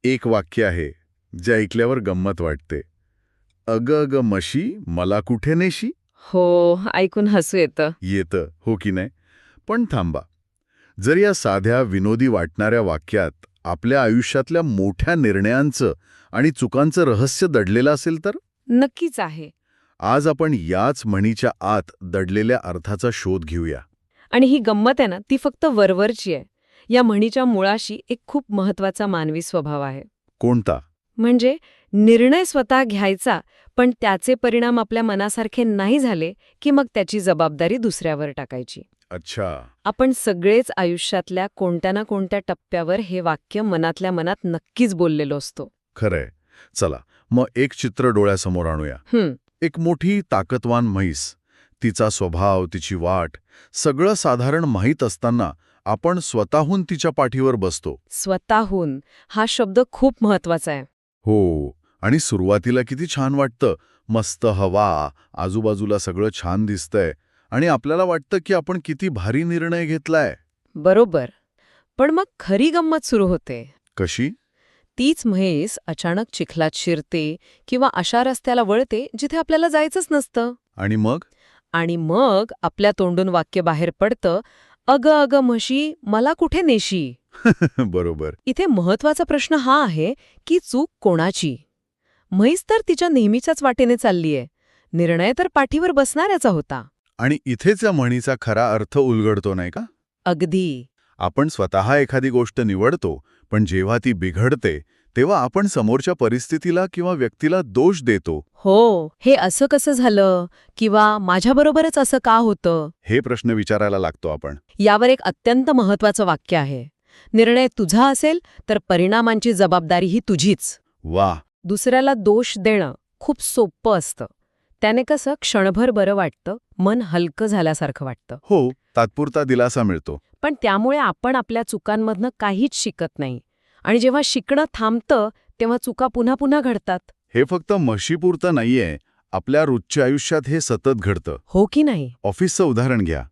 एक वाक्य आहे जे ऐकल्यावर गंमत वाटते. अग अग म्हशी मला कुठे नेशी. हो, ऐकून हसू येतं. येतं, हो की नाही? पण थांबा. जर या साध्या विनोदी वाटणाऱ्या वाक्यात आपल्या आयुष्यातल्या मोठ्या निर्णयांचं आणि चुकांचं रहस्य दडलेलं असेल तर? नक्कीच आहे. आज आपण याच म्हणीच्या आत दडलेल्या अर्थाचा शोध घेऊया. आणि ही गंमत आहे ना, ती फक्त वरवरची आहे. या म्हणीच्या मुळाशी एक खूप महत्वाचा मानवी स्वभाव आहे. कोणता? म्हणजे निर्णय स्वतः घ्यायचा, पण त्याचे परिणाम आपल्या मनासारखे नाही झाले की मग त्याची जबाबदारी दुसऱ्यावर टाकायची. अच्छा. आपण सगळेच आयुष्यातल्या कोणत्या ना कोणत्या टप्प्यावर हे वाक्य मनातल्या मनात नक्कीच बोललेलो असतो. खरंय. चला, मग एक चित्र डोळ्यासमोर आणूया. एक मोठी ताकदवान म्हैस. तिचा स्वभाव, तिची वाट, सगळं साधारण माहीत असताना आपण स्वतःहून तिच्या पाठीवर बसतो. स्वतःहून हा शब्द खूप महत्वाचा आहे. हो, आणि सुरुवातीला किती छान वाटतं. मस्त हवा, आजूबाजूला सगळं छान दिसतंय आणि आपल्याला वाटतं की आपण किती भारी निर्णय घेतलाय. बरोबर. पण मग खरी गंमत सुरू होते. कशी? तीच म्हैस अचानक चिखलात शिरते किंवा अशा रस्त्याला वळते जिथे आपल्याला जायचंच नसतं. आणि मग? आणि मग आपल्या तोंडून वाक्य बाहेर पडतं, अगं अगं म्हशी मला कुठे नेशी. बरोबर. इथे महत्वाचा प्रश्न हा आहे की चूक कोणाची. म्हैस तर तिच्या नेहमीच्याच वाटेने चाललीये. निर्णय तर पाठीवर बसणाऱ्याचा होता. आणि इथेच या म्हणीचा खरा अर्थ उलगडतो नाही का? अगदी. आपण स्वतः एखादी गोष्ट निवडतो, पण जेव्हा ती बिघडते तेव्हा आपण समोरच्या परिस्थितीला किंवा व्यक्तीला दोष देतो. हो, हे असं कसं झालं किंवा माझ्याबरोबरच असं का होतं. हे प्रश्न विचारायला लागतो आपण. यावर एक अत्यंत महत्वाचं वाक्य आहे. निर्णय तुझा असेल तर परिणामांची जबाबदारीही तुझीच. वा. दुसऱ्याला दोष देणं खूप सोपं असतं. त्याने कसं क्षणभर बरं वाटतं, मन हलकं झाल्यासारखं वाटतं. हो, तात्पुरता दिलासा मिळतो. पण त्यामुळे आपण आपल्या चुकांमधनं काहीच शिकत नाही. आणि जेव्हा शिकणं थांबतं तेव्हा चुका पुन्हा पुन्हा घडतात. हे फक्त म्हशीपुरतं नाहीये, आपल्या रोजच्या आयुष्यात हे सतत घडतं. हो की नाही? ऑफिसचं उदाहरण घ्या.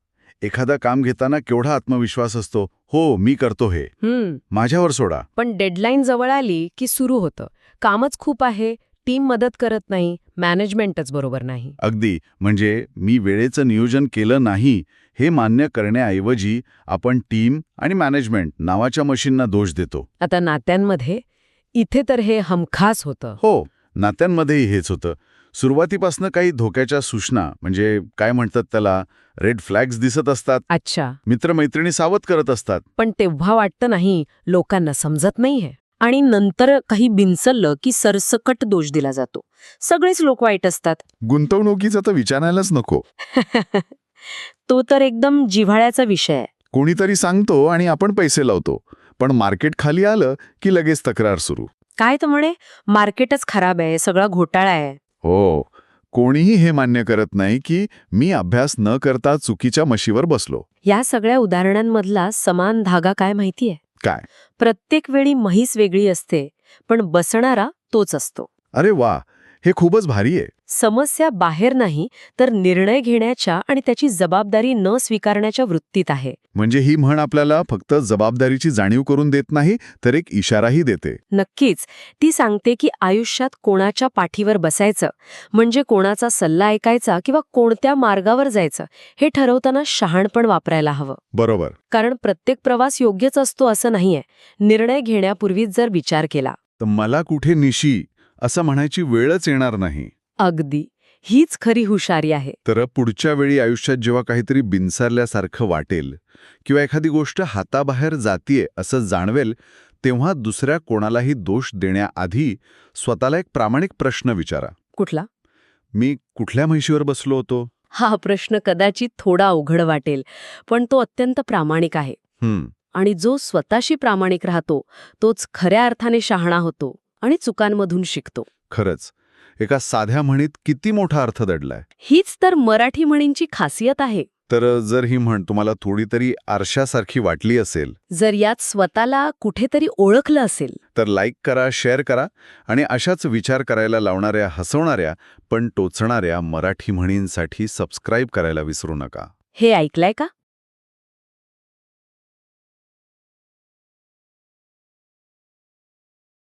एखादं काम घेताना केवढा आत्मविश्वास असतो. हो, मी करतो हे. माझ्यावर सोडा. पण डेडलाईन जवळ आली की सुरू होतं. कामच खूप आहे, टीम मदत करत नाही, मॅनेजमेंटच बरोबर नाही. अगदी. म्हणजे मी वेळेचं नियोजन केलं नाही हे मान्य करण्याऐवजी आपण टीम आणि मॅनेजमेंट नावाच्या मशीनना दोष देतो. आता नात्यांमध्ये इथे तर हे हमखास होतं. हो, नात्यांमध्येही हेच होतं. सुरुवातीपासनं काही धोक्याच्या सूचना, म्हणजे काय म्हणतात त्याला, रेड फ्लॅग्स दिसत असतात. अच्छा. मित्रमैत्रिणी सावध करत असतात. पण तेव्हा वाटतं नाही, लोकांना समजत नाहीये. आणि नंतर काही बिनसललं की सरसकट दोष दिला जातो. सगळेच लोक वाईट असतात. गुंतवणुकीचा तर विचारायलाच नको. तो तर एकदम जिव्हाळ्याचा विषय आहे. कोणीतरी सांगतो आणि आपण पैसे लावतो, पण मार्केट खाली आलं की लगेच तक्रार सुरू. काय तर म्हणे, मार्केटच खराब आहे, सगळा घोटाळा आहे. हो, कोणीही हे मान्य करत नाही की मी अभ्यास न करता चुकीच्या मशीवर बसलो. या सगळ्या उदाहरणांमधला समान धागा काय माहितीये? काय? प्रत्येक वेळी म्हैस वेगळी असते, पण बसणारा तोच असतो. अरे वा, हे खूपच भारी आहे. समस्या बाहेर नाही, तर निर्णय घेण्याच्या आणि त्याची जबाबदारी न स्वीकारण्याच्या वृत्तीत आहे. म्हणजे ही म्हण आपल्याला फक्त जबाबदारीची जाणीव करून देत नाही, तर एक इशाराही देते. नक्कीच. ती सांगते की आयुष्यात कोणाच्या पाठीवर बसायचं, म्हणजे कोणाचा सल्ला ऐकायचा किंवा कोणत्या मार्गावर जायचं, हे ठरवताना शहाणपण वापरायला हवं. बरोबर. कारण प्रत्येक प्रवास योग्यच असतो असं नाहीये. निर्णय घेण्यापूर्वीच जर विचार केला तर मला कुठे निशी असं म्हणायची वेळच येणार नाही. अगदी. हीच खरी हुशारी आहे. तर पुढच्या वेळी आयुष्यात जेव्हा काहीतरी बिनसारल्यासारखं वाटेल किंवा एखादी गोष्ट हाताबाहेर जातीये असं जाणवेल, तेव्हा दुसऱ्या कोणालाही दोष देण्याआधी स्वतःला एक प्रामाणिक प्रश्न विचारा. कुठला? मी कुठल्या म्हशीवर बसलो होतो? हा प्रश्न कदाचित थोडा अवघड वाटेल, पण तो अत्यंत प्रामाणिक आहे. आणि जो स्वतःशी प्रामाणिक राहतो तोच खऱ्या अर्थाने शहाणा होतो आणि चुकांमधून शिकतो. खरंच, एका साध्या म्हणीत किती मोठा अर्थ दडलाय. हीच तर मराठी म्हणींची खासियत आहे. तर जर ही म्हण तुम्हाला थोडी तरी आरशासारखी वाटली असेल, जर यात स्वतःला कुठेतरी ओळखलं असेल, तर लाईक करा, शेअर करा आणि अशाच विचार करायला लावणाऱ्या, हसवणाऱ्या पण टोचणाऱ्या मराठी म्हणींसाठी सबस्क्राईब करायला विसरू नका. हे ऐकलंय का?